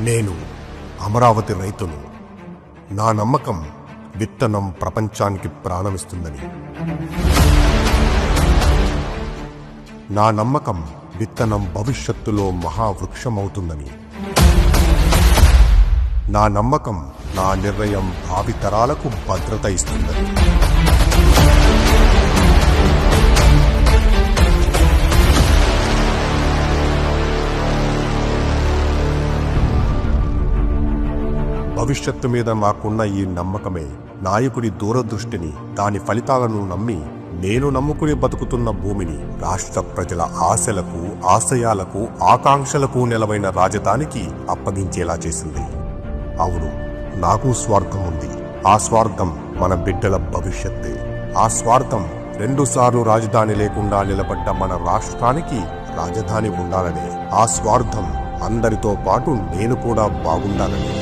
నేను అమరావతి రైతును. నా నమ్మకం విత్తనం ప్రపంచానికి ప్రాణమిస్తుందని. నా నమ్మకం విత్తనం భవిష్యత్తులో మహావృక్షమవుతుందని. నా నమ్మకం నా నిర్ణయం భావితరాలకు భద్రత ఇస్తుందని. భవిష్యత్తు మీద మాకున్న ఈ నమ్మకమే నాయకుడి దూరదృష్టిని, దాని ఫలితాలను నమ్మి నేను నమ్ముకుని బతుకుతున్న భూమిని రాష్ట్ర ప్రజల ఆశలకు, ఆశయాలకు, ఆకాంక్షలకు నెలవైన రాజధానికి అప్పగించేలా చేసింది. అవును, నాకు స్వార్థం ఉంది. ఆ స్వార్థం మన బిడ్డల భవిష్యత్తే. ఆ స్వార్థం 2 సార్లు రాజధాని లేకుండా నిలబడ్డ మన రాష్ట్రానికి రాజధాని ఉండాలనే. ఆ స్వార్థం అందరితో పాటు నేను కూడా బాగుండాలని.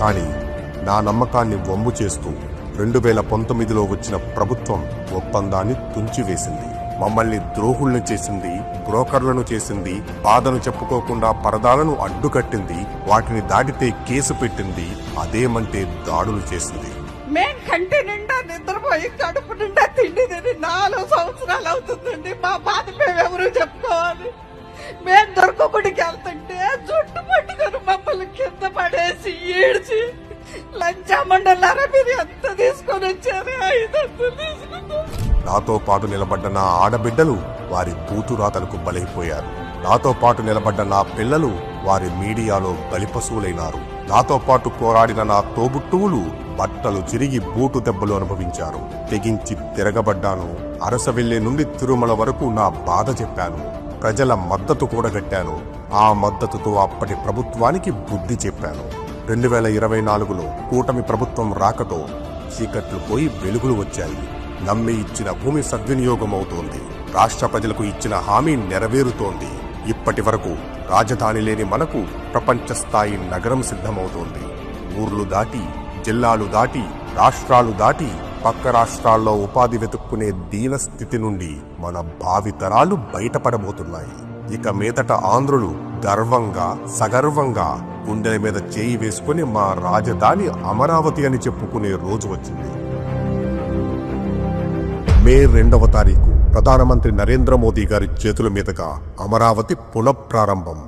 కానీ నా నమ్మకాన్ని వమ్ము చేస్తూ 2019లో వచ్చిన ప్రభుత్వం ఒప్పందాన్ని తుంచివేసింది. మమ్మల్ని ద్రోహుల్ని చేసింది, బ్రోకర్లను చేసింది, బాధను చెప్పుకోకుండా పరదాలను అడ్డుకట్టింది, వాటిని దాటితే కేసు పెట్టింది, అదేమంటే దాడులు చేసింది. మేం కంటి నిండా నిద్రపోయి కడుపు నిండా తిండి తిని 4 సంవత్సరాలు అవుతుందండి. మా బాధ మేమెవరూ చెప్పుకోవాలి. మేం దొరకబడికి వెళ్తుంటే జుట్టు పట్టుకొని మమ్మల్ని కింద పడేసి ఈడ్చి లంచామండలారా మీరు ఎంత తీసుకొని వచ్చారు? 500 తీసుకుంటారు. నాతో పాటు నిలబడ్డ నా ఆడబిడ్డలు వారి బూతురాతలకు బలైపోయారు. నాతో పాటు నిలబడ్డ నా పిల్లలు వారి మీడియాలో బలిపశువులైనారు. నాతో పాటు పోరాడిన నా తోబుట్టువులు బట్టలు చిరిగి బూటు దెబ్బలు అనుభవించారు. తెగించి తిరగబడ్డాను. అరసవెల్లే నుండి తిరుమల వరకు నా బాధ చెప్పాను. ప్రజల మద్దతు కూడగట్టాను. ఆ మద్దతుతో అప్పటి ప్రభుత్వానికి బుద్ధి చెప్పాను. 2024లో కూటమి ప్రభుత్వం రాకతో చీకట్లు పోయి వెలుగులు వచ్చాయి. నమ్మి ఇచ్చిన భూమి సద్వినియోగం అవుతోంది. రాష్ట్ర ప్రజలకు ఇచ్చిన హామీ నెరవేరుతోంది. ఇప్పటి వరకు రాజధాని లేని మనకు ప్రపంచ స్థాయి నగరం సిద్ధమవుతోంది. ఊర్లు దాటి, జిల్లాలు దాటి, రాష్ట్రాలు దాటి పక్క రాష్ట్రాల్లో ఉపాధి వెతుక్కునే దీన స్థితి నుండి మన భావితరాలు బయటపడబోతున్నాయి. ఇక మీదట ఆంధ్రులు గర్వంగా, సగర్వంగా గుండెల మీద చేయి వేసుకుని మా రాజధాని అమరావతి అని చెప్పుకునే రోజు వచ్చింది. మే 2వ తారీఖు ప్రధానమంత్రి నరేంద్ర మోదీ గారి చేతుల మీదుగా అమరావతి పునఃప్రారంభం.